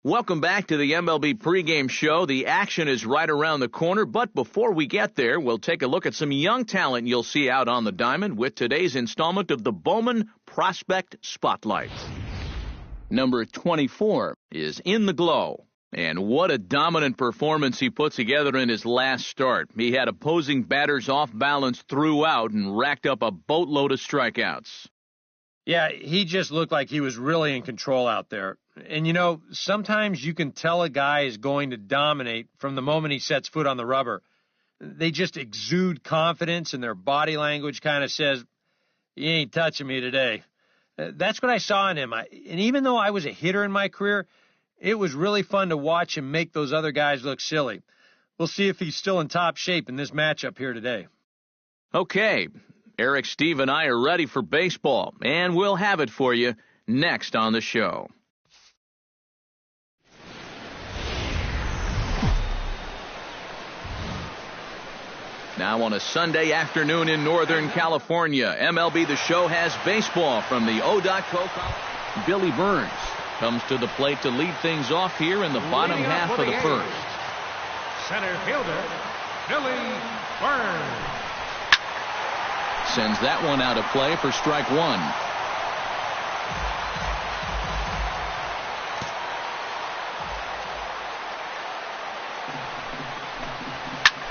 Welcome back to the MLB pregame show. The action is right around the corner, but before we get there, we'll take a look at some young talent you'll see out on the diamond with today's installment of the Bowman Prospect Spotlight. Number 24 is in the glow, and what a dominant performance he put together in his last start. He had opposing batters off balance throughout and racked up a boatload of strikeouts. Yeah, he just looked like he was really in control out there. And, you know, sometimes you can tell a guy is going to dominate from the moment he sets foot on the rubber. They just exude confidence, and their body language kind of says, "You ain't touching me today." That's what I saw in him. And even though I was a hitter in my career, it was really fun to watch him make those other guys look silly. We'll see if he's still in top shape in this matchup here today. Okay, Eric, Steve, and I are ready for baseball, and we'll have it for you next on the show. Now on a Sunday afternoon in Northern California, MLB The Show has baseball from the O.Co. Billy Burns comes to the plate to lead things off here in the bottom half of the first. Center fielder, Billy Burns. Sends that one out of play for strike one.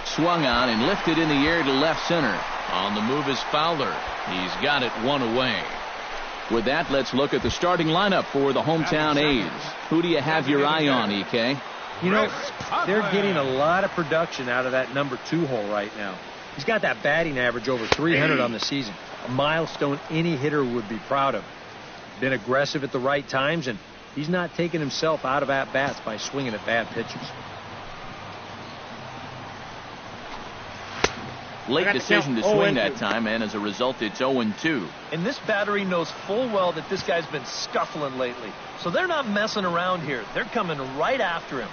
Swung on and lifted in the air to left center. On the move is Fowler. He's got it one away. With that, let's look at the starting lineup for the hometown A's. Who do you have your eye on, EK? You know, they're getting a lot of production out of that number 2 hole right now. He's got that batting average over 300 on the season, a milestone any hitter would be proud of. Been aggressive at the right times, and he's not taking himself out of at-bats by swinging at bad pitches. Late decision to swing that time, and as a result, it's 0-2. And this battery knows full well that this guy's been scuffling lately. So they're not messing around here. They're coming right after him.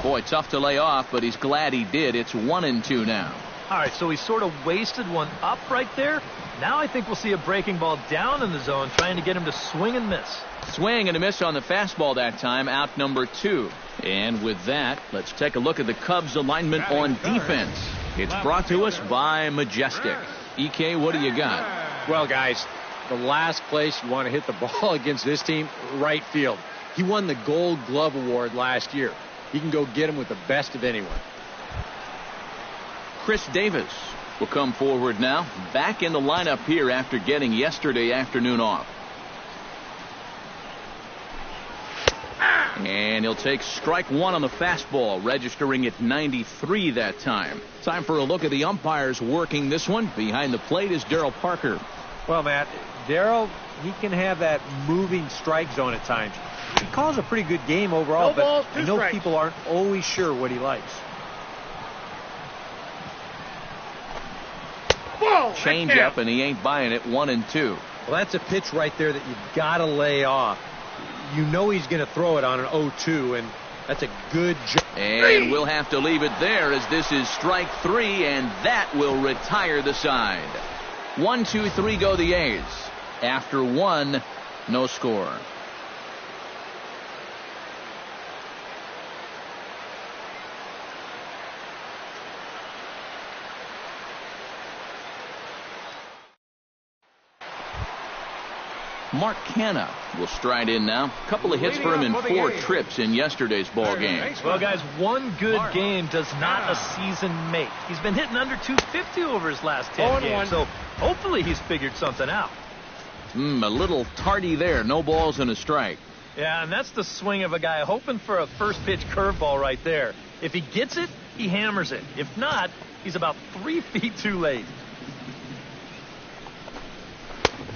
Boy, tough to lay off, but he's glad he did. It's 1-2 now. All right, so he sort of wasted one up right there. Now I think we'll see a breaking ball down in the zone, trying to get him to swing and miss. Swing and a miss on the fastball that time, out number 2. And with that, let's take a look at the Cubs' alignment on defense. It's brought to us by Majestic. EK, what do you got? Well, guys, the last place you want to hit the ball against this team, right field. He won the Gold Glove Award last year. He can go get him with the best of anyone. Chris Davis will come forward now, back in the lineup here after getting yesterday afternoon off. And he'll take strike one on the fastball, registering at 93 that time. Time for a look at the umpires working this one. Behind the plate is Darryl Parker. Well, Matt, Darryl, he can have that moving strike zone at times. He calls a pretty good game overall, but I know people aren't always sure what he likes. Change up, and he ain't buying it. 1-2. Well, that's a pitch right there that you've got to lay off. You know he's going to throw it on an 0-2, and that's a good job. And we'll have to leave it there as this is strike 3, and that will retire the side. 1-2-3 go the A's. After 1, no score. Mark Canha will stride in now. A couple of hits for him in 4 trips in yesterday's ball game. Well, guys, one good game does not a season make. He's been hitting under 250 over his last 10 games, so hopefully he's figured something out. A little tardy there. No balls and a strike. Yeah, and that's the swing of a guy hoping for a first pitch curveball right there. If he gets it, he hammers it. If not, he's about 3 feet too late.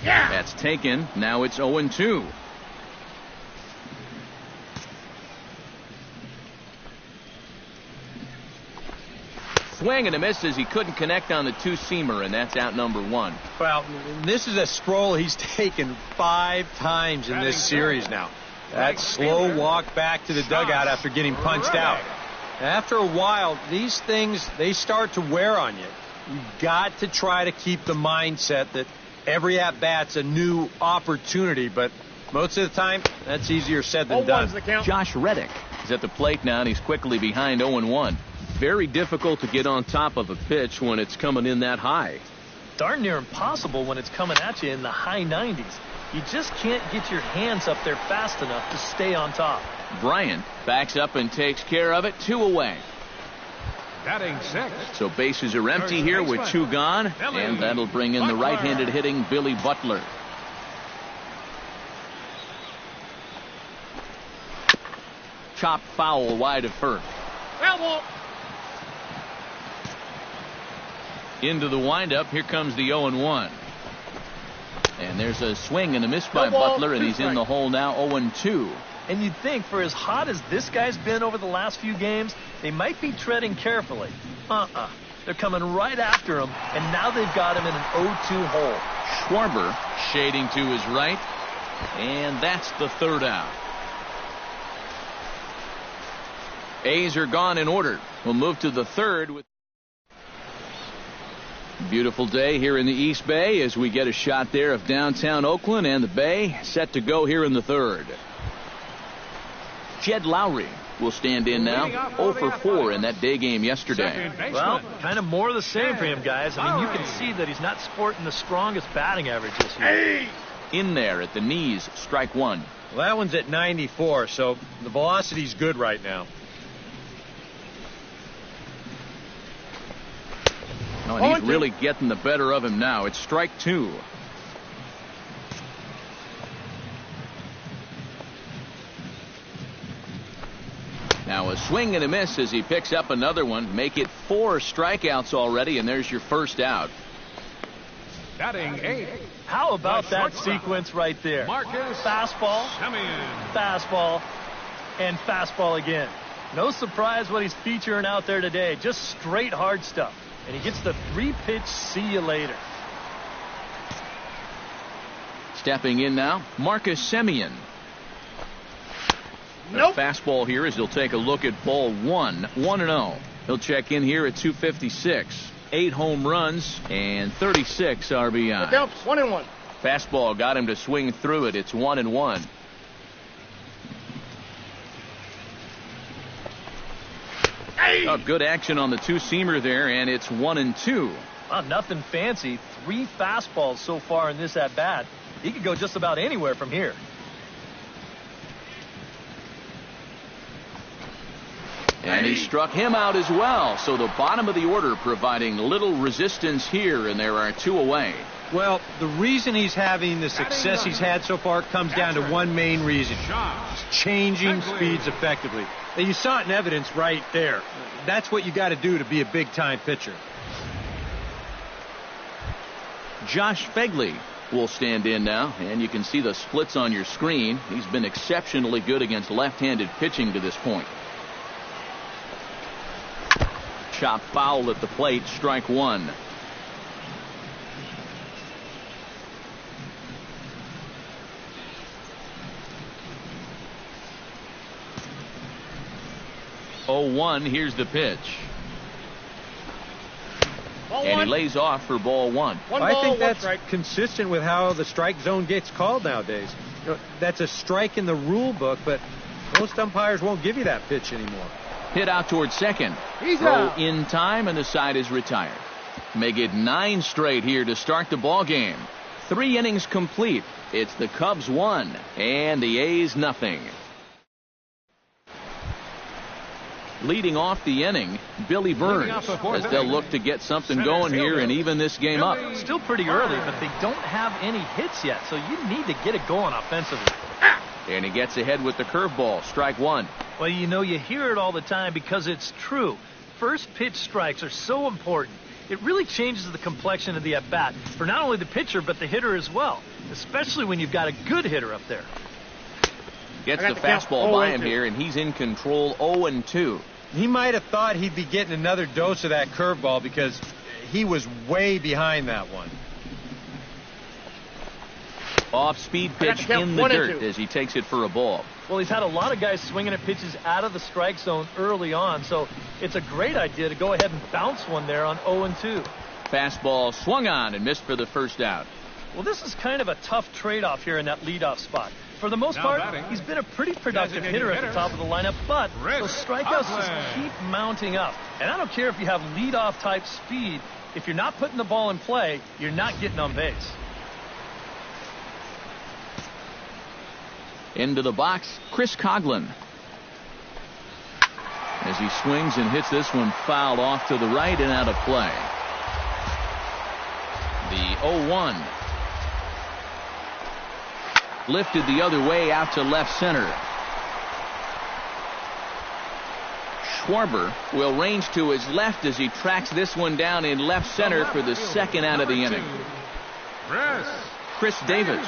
Yeah. That's taken. Now it's 0-2. Swing and a miss as he couldn't connect on the 2-seamer, and that's out number 1. Well, this is a stroll he's taken 5 times in this series now. That slow walk back to the dugout after getting punched out. After a while, these things, they start to wear on you. You've got to try to keep the mindset that every at-bat's a new opportunity, but Most of the time, that's easier said than done. Josh Reddick is at the plate now, and he's quickly behind 0-1. Very difficult to get on top of a pitch when it's coming in that high. Darn near impossible when it's coming at you in the high 90s. You just can't get your hands up there fast enough to stay on top. Bryant backs up and takes care of it. 2 away. Batting sixth. So bases are empty here with 2 gone, and that'll bring in the right-handed hitting Billy Butler. Chopped foul wide of first. Into the windup. Here comes the 0-1. And there's a swing and a miss by Butler, and he's in the hole now, 0-2. And you'd think for as hot as this guy's been over the last few games, they might be treading carefully. They're coming right after him, and now they've got him in an 0-2 hole. Schwarber shading to his right, and that's the 3rd out. A's are gone in order. We'll move to the 3rd with beautiful day here in the East Bay as we get a shot there of downtown Oakland, and the Bay set to go here in the 3rd. Jed Lowry will stand in now, 0 for 4 in that day game yesterday. Well, kind of more of the same for him, guys. I mean, you can see that he's not sporting the strongest batting average this year. In there at the knees, strike 1. Well, that one's at 94, so the velocity's good right now. Oh, and he's really getting the better of him now. It's strike 2. Now a swing and a miss as he picks up another one. Make it 4 strikeouts already, and there's your first out. Batting 8. How about that sequence right there? Fastball, fastball, and fastball again. No surprise what he's featuring out there today. Just straight hard stuff. And he gets the 3-pitch see you later. Stepping in now, Marcus Semien. Nope. Fastball here as he'll take a look at ball 1, 1-0. He'll check in here at 256. 8 home runs and 36 RBI. 1-1. Fastball got him to swing through it. It's 1-1. Oh, good action on the 2-seamer there, and it's 1-2. Nothing fancy. 3 fastballs so far in this at-bat. He could go just about anywhere from here. And he struck him out as well. So the bottom of the order providing little resistance here, and there are 2 away. Well, the reason he's having the success he's had so far comes down to one main reason. He's changing speeds effectively. And you saw it in evidence right there. That's what you got to do to be a big-time pitcher. Josh Fegley will stand in now, and you can see the splits on your screen. He's been exceptionally good against left-handed pitching to this point. Chop foul at the plate, strike 1. Here's the pitch. And he lays off for ball 1. I think that's consistent with how the strike zone gets called nowadays. You know, that's a strike in the rule book, but most umpires won't give you that pitch anymore. Hit out towards second. Throw in time, and the side is retired. Make it 9 straight here to start the ball game. 3 innings complete. It's the Cubs 1 and the A's nothing. Leading off the inning, Billy Burns, as they'll look to get something going here and even this game up. Still pretty early, but they don't have any hits yet, so you need to get it going offensively. And he gets ahead with the curveball, strike 1. Well, you know, you hear it all the time because it's true. First pitch strikes are so important. It really changes the complexion of the at-bat for not only the pitcher, but the hitter as well, especially when you've got a good hitter up there. Gets the fastball by him here, and he's in control, 0-2. He might have thought he'd be getting another dose of that curveball because he was way behind that one. Off-speed pitch in the dirt as he takes it for a ball. Well, he's had a lot of guys swinging at pitches out of the strike zone early on, so it's a great idea to go ahead and bounce one there on 0-2. Fastball swung on and missed for the first out. Well, this is kind of a tough trade-off here in that leadoff spot. For the most part, he's been a pretty productive hitter at the top of the lineup, but those strikeouts just keep mounting up. And I don't care if you have leadoff type speed. If you're not putting the ball in play, you're not getting on base. Into the box, Chris Coughlin. As he swings and hits this one foul off to the right and out of play. The 0-1. Lifted the other way out to left center. Schwarber will range to his left as he tracks this one down in left center for the second out of the inning. Chris Davis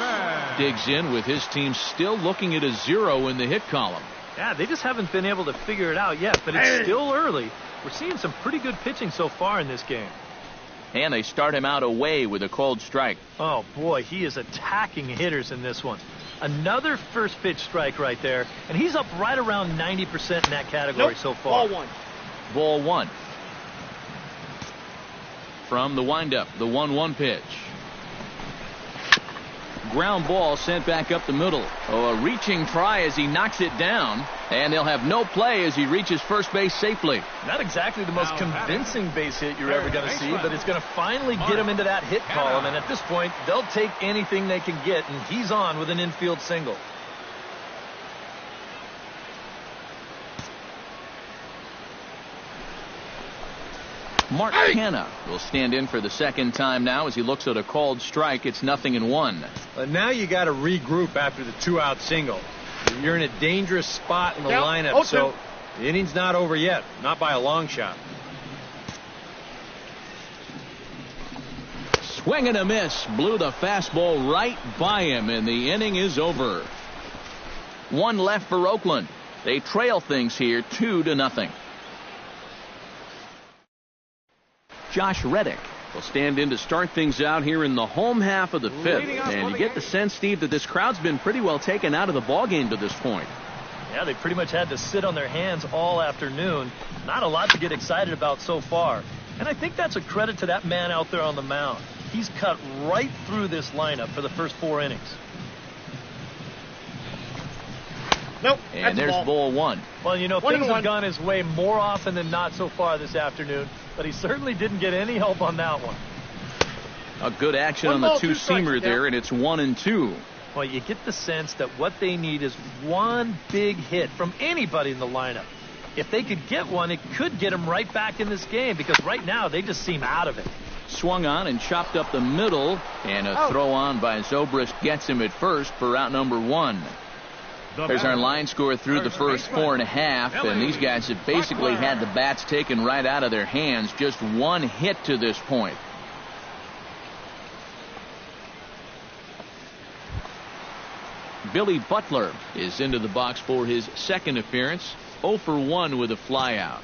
digs in with his team still looking at a 0 in the hit column. Yeah, they just haven't been able to figure it out yet, but it's still early. We're seeing some pretty good pitching so far in this game. And they start him out away with a cold strike. Oh, boy, he is attacking hitters in this one. Another first pitch strike right there, and he's up right around 90% in that category so far. Ball 1. Ball 1. From the windup, the 1-1 pitch. Ground ball sent back up the middle. Oh, a reaching try as he knocks it down. And they'll have no play as he reaches first base safely. Not exactly the most convincing base hit you're ever going to see, but it's going to finally get him into that hit column. And at this point, they'll take anything they can get, and he's on with an infield single. Mark Canha will stand in for the second time now as he looks at a called strike. It's 0-1. Now you got to regroup after the 2-out single. You're in a dangerous spot in the lineup, so the inning's not over yet. Not by a long shot. Swing and a miss. Blew the fastball right by him, and the inning is over. One left for Oakland. They trail things here 2-0. Josh Reddick will stand in to start things out here in the home half of the fifth. And you get the sense, Steve, that this crowd's been pretty well taken out of the ballgame to this point. Yeah, they pretty much had to sit on their hands all afternoon. Not a lot to get excited about so far. And I think that's a credit to that man out there on the mound. He's cut right through this lineup for the first 4 innings. Nope. And there's ball 1. Well, you know, things have gone his way more often than not so far this afternoon, but he certainly didn't get any help on that one. A good action on the two-seamer there, and it's 1-2. Well, you get the sense that what they need is one big hit from anybody in the lineup. If they could get one, it could get them right back in this game, because right now they just seem out of it. Swung on and chopped up the middle, and a throw on by Zobrist gets him at first for out number 1. There's our line score through the first 4.5, and these guys have basically had the bats taken right out of their hands. Just one hit to this point. Billy Butler is into the box for his second appearance. 0 for 1 with a flyout.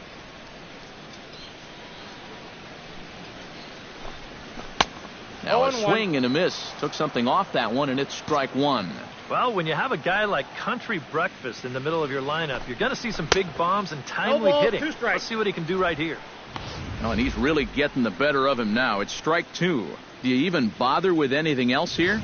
Now a swing and a miss. Took something off that one, and it's strike 1. Well, when you have a guy like Country Breakfast in the middle of your lineup, you're going to see some big bombs and timely hitting. Let's see what he can do right here. Oh, and he's really getting the better of him now. It's strike 2. Do you even bother with anything else here?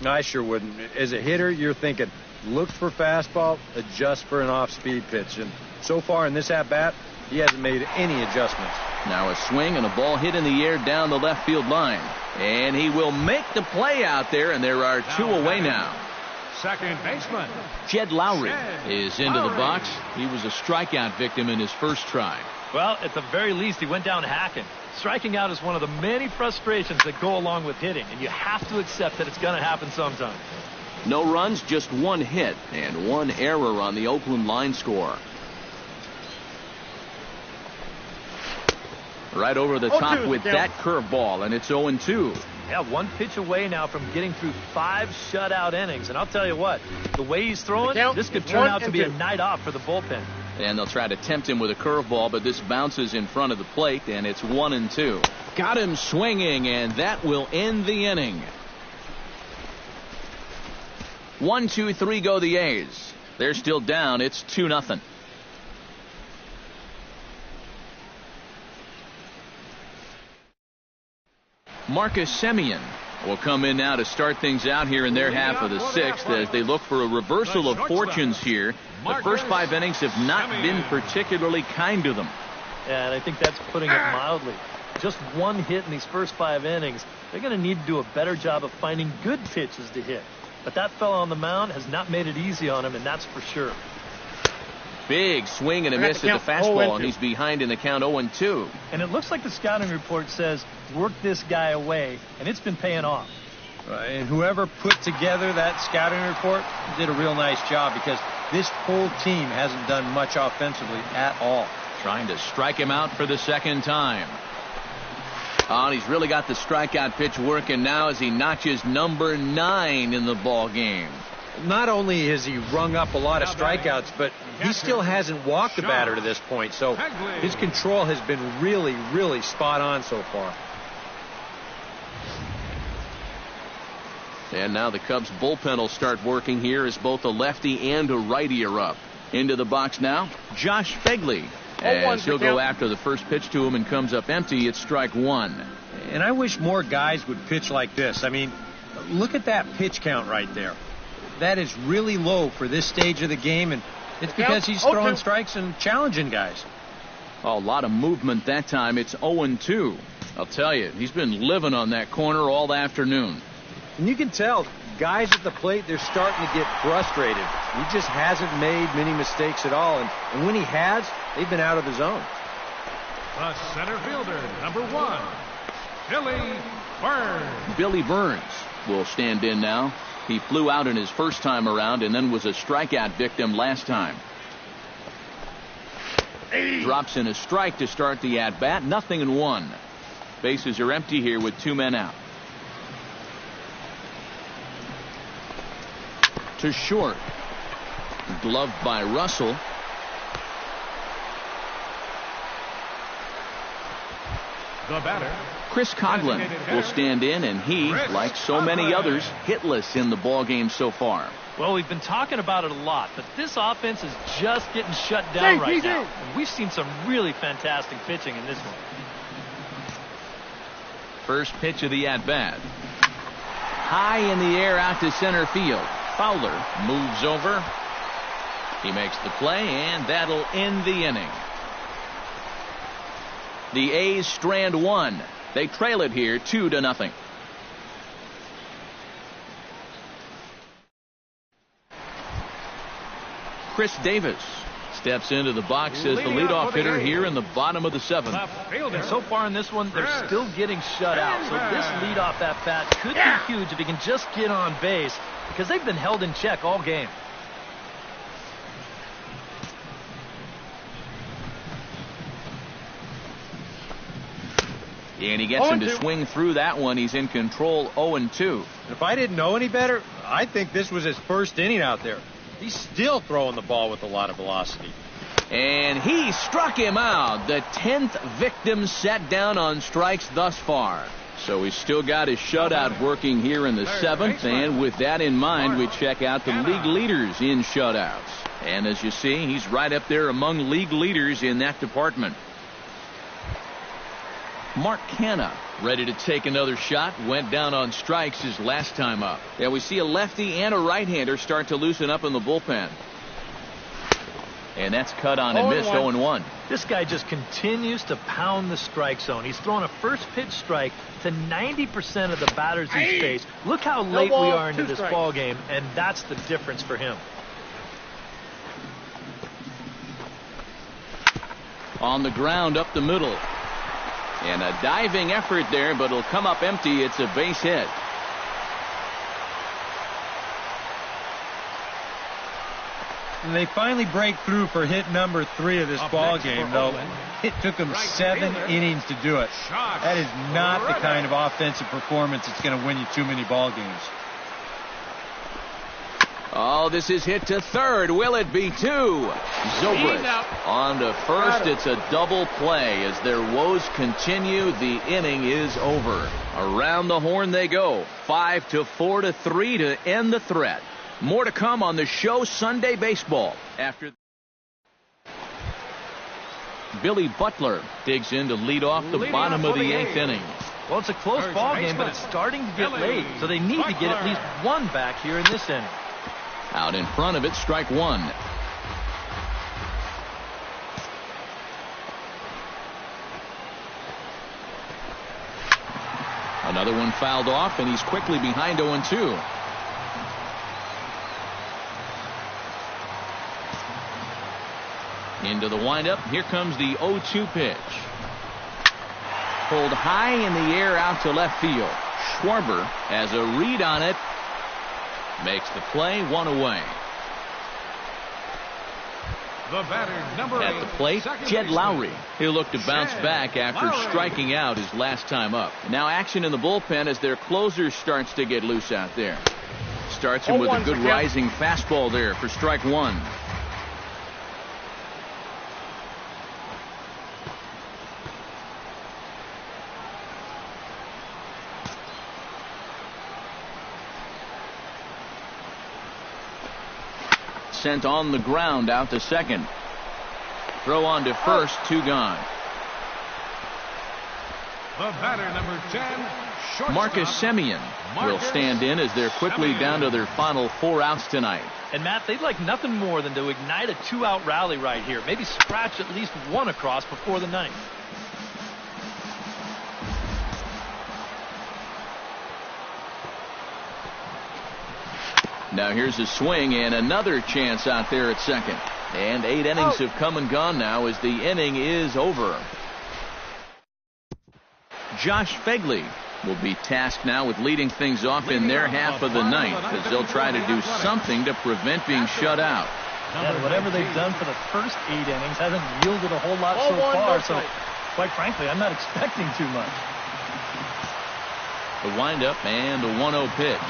No, I sure wouldn't. As a hitter, you're thinking, look for fastball, adjust for an off-speed pitch. And so far in this at-bat, he hasn't made any adjustments. Now a swing and a ball hit in the air down the left field line. And he will make the play out there, and there are 2 away now. Second baseman Jed Lowry is into the box. He was a strikeout victim in his first try. Well, at the very least, he went down hacking. Striking out is one of the many frustrations that go along with hitting, and you have to accept that it's going to happen sometime. No runs, just 1 hit, and 1 error on the Oakland line score. Right over the top with that curveball, and it's 0-2. Yeah, 1 pitch away now from getting through 5 shutout innings. And I'll tell you what, the way he's throwing, this could turn out to be a night off for the bullpen. And they'll try to tempt him with a curveball, but this bounces in front of the plate, and it's 1-2. Got him swinging, and that will end the inning. 1, 2, 3 go the A's. They're still down. It's 2-0. Marcus Semien will come in now to start things out here in their half of the sixth as they look for a reversal of fortunes here. The first 5 innings have not been particularly kind to them. Yeah, and I think that's putting it mildly. Just one hit in these first 5 innings. They're going to need to do a better job of finding good pitches to hit. But that fella on the mound has not made it easy on him, and that's for sure. Big swing and a miss at the fastball, and he's behind in the count 0-2. And it looks like the scouting report says, work this guy away, and it's been paying off. And whoever put together that scouting report did a real nice job, because this whole team hasn't done much offensively at all. Trying to strike him out for the second time. Oh, and he's really got the strikeout pitch working now as he notches number 9 in the ball game. Not only has he rung up a lot of strikeouts, but he still hasn't walked a batter to this point. So his control has been really, really spot on so far. And now the Cubs bullpen will start working here as both a lefty and a righty are up. Into the box now, Josh Begley. As he'll go after the first pitch to him and comes up empty, it's strike 1. And I wish more guys would pitch like this. I mean, look at that pitch count right there. That is really low for this stage of the game, and it's because he's throwing strikes and challenging guys. Oh, a lot of movement that time. It's 0-2. I'll tell you, he's been living on that corner all afternoon. And you can tell, guys at the plate, they're starting to get frustrated. He just hasn't made many mistakes at all, and when he has, they've been out of the zone. The center fielder, number 1, Billy Burns. Billy Burns will stand in now. He flew out in his first time around and then was a strikeout victim last time. Drops in a strike to start the at-bat. 0-1. Bases are empty here with 2 men out. To short. Gloved by Russell. The batter, Chris Coughlin will stand in, and he, like so many others, hitless in the ball game so far. Well, we've been talking about it a lot, but this offense is just getting shut down right now. And we've seen some really fantastic pitching in this one. First pitch of the at-bat. High in the air out to center field. Fowler moves over. He makes the play, and that'll end the inning. The A's strand 1. They trail it here 2-0. Chris Davis steps into the box as the leadoff hitter here in the bottom of the 7th. And so far in this one, they're still getting shut out. So this leadoff at bat could be huge if he can just get on base, because they've been held in check all game. And he gets him to swing through that one. He's in control, 0-2. If I didn't know any better, I think this was his first inning out there. He's still throwing the ball with a lot of velocity. And he struck him out. The 10th victim set down on strikes thus far. So he's still got his shutout working here in the 7th. And with that in mind, we check out the league leaders in shutouts. And as you see, he's right up there among league leaders in that department. Mark Canha ready to take another shot. Went down on strikes his last time up. Yeah, we see a lefty and a right-hander start to loosen up in the bullpen. And that's cut on and missed, 0-1. This guy just continues to pound the strike zone. He's thrown a first pitch strike to 90% of the batters he's faced. Look how late we are into this ball game, and that's the difference for him. On the ground up the middle. And a diving effort there, but it'll come up empty. It's a base hit. And they finally break through for hit number 3 of this ball game, though. It took them 7 innings to do it. That is not the kind of offensive performance that's going to win you too many ball games. Oh, this is hit to third. Will it be 2? Zobrist on to first. It's a double play. As their woes continue, the inning is over. Around the horn they go. 5-4-3 to end the threat. More to come on the show Sunday Baseball. After Billy Butler digs in to lead off the bottom of the 8th inning. Well, it's a close ball game, but it's starting to get late, so they need to get at least one back here in this inning. Out in front of it, strike one. Another one fouled off, and he's quickly behind 0-2. Into the windup. Here comes the 0-2 pitch. Pulled high in the air out to left field. Schwarber has a read on it. Makes the play, one away. The batter, number At the plate, Jed Lowry. He'll look to bounce back after striking out his last time up. Now action in the bullpen as their closer starts to get loose out there. Starts him with a good rising fastball there for strike one. Sent on the ground out to second. Throw on to first, two gone. The batter, number 10, shortstop, Marcus Semien will stand in as they're quickly down to their final 4 outs tonight. And Matt, they'd like nothing more than to ignite a 2-out rally right here. Maybe scratch at least one across before the ninth. Now here's a swing and another chance out there at second. And 8 innings have come and gone now as the inning is over. Josh Fegley will be tasked now with leading things off in their half of the ninth as they'll try to do something to prevent being shut out. Yeah, whatever they've done for the first 8 innings hasn't yielded a whole lot so far, so quite frankly, I'm not expecting too much. The windup and the 1-0 pitch.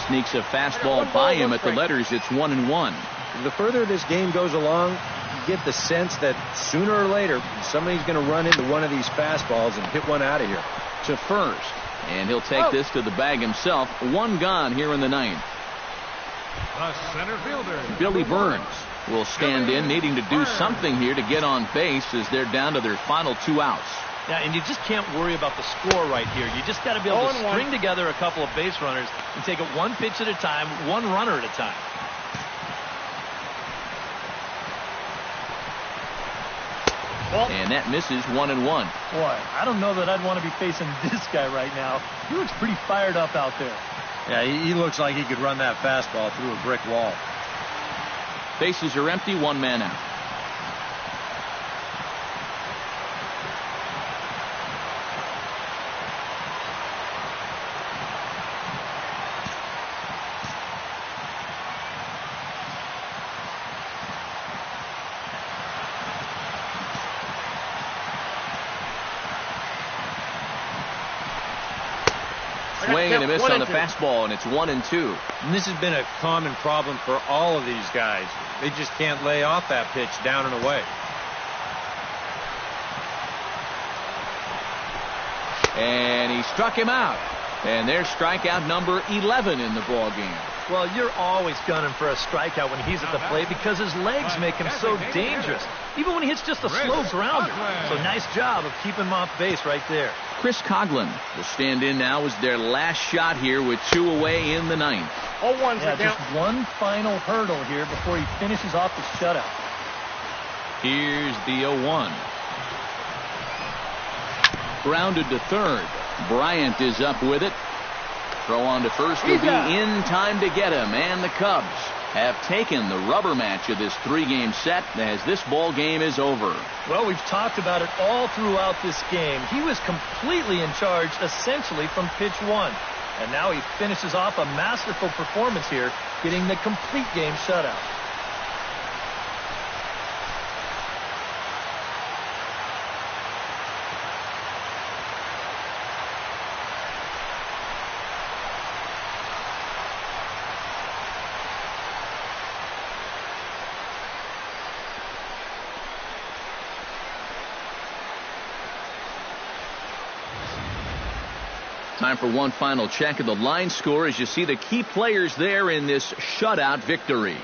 Sneaks a fastball by him at the letters. It's 1-1. The further this game goes along, you get the sense that sooner or later somebody's going to run into one of these fastballs and hit one out of here. To first, and he'll take this to the bag himself. 1 gone here in the ninth. The center fielder, Billy Burns will stand in, needing to do something here to get on base as they're down to their final 2 outs. Yeah, and you just can't worry about the score right here. You just got to be able to string together a couple of base runners and take it one pitch at a time, one runner at a time. And that misses 1-1. Boy, I don't know that I'd want to be facing this guy right now. He looks pretty fired up out there. Yeah, he looks like he could run that fastball through a brick wall. Bases are empty, 1 man out. Swing and a miss on the fastball, and it's 1-2. And this has been a common problem for all of these guys. They just can't lay off that pitch down and away. And he struck him out. And there's strikeout number 11 in the ball game. Well, you're always gunning for a strikeout when he's at the plate because his legs make him so dangerous, even when he hits just a slow grounder. So nice job of keeping him off base right there. Chris Coughlin will stand in now as their last shot here with 2 away in the ninth. Just one final hurdle here before he finishes off the shutout. Here's the 0-1. Grounded to third. Bryant is up with it. Throw on to first will be in time to get him. And the Cubs have taken the rubber match of this 3-game set as this ball game is over. Well, we've talked about it all throughout this game. He was completely in charge essentially from pitch 1. And now he finishes off a masterful performance here, getting the complete game shutout. Time for one final check of the line score as you see the key players there in this shutout victory.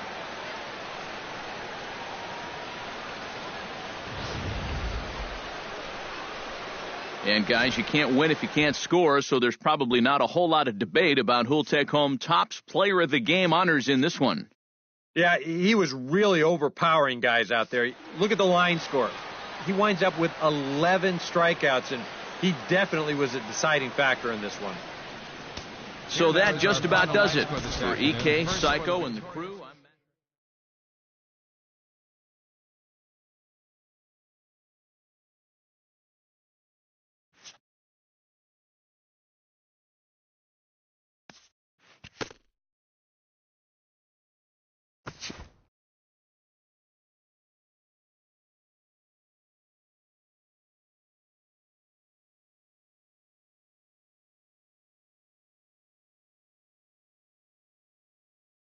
And, guys, you can't win if you can't score, so there's probably not a whole lot of debate about who'll take home Topps Player of the Game honors in this one. Yeah, he was really overpowering guys out there. Look at the line score. He winds up with 11 strikeouts, and he definitely was a deciding factor in this one. So that just about does it for EK, Psycho, and the crew.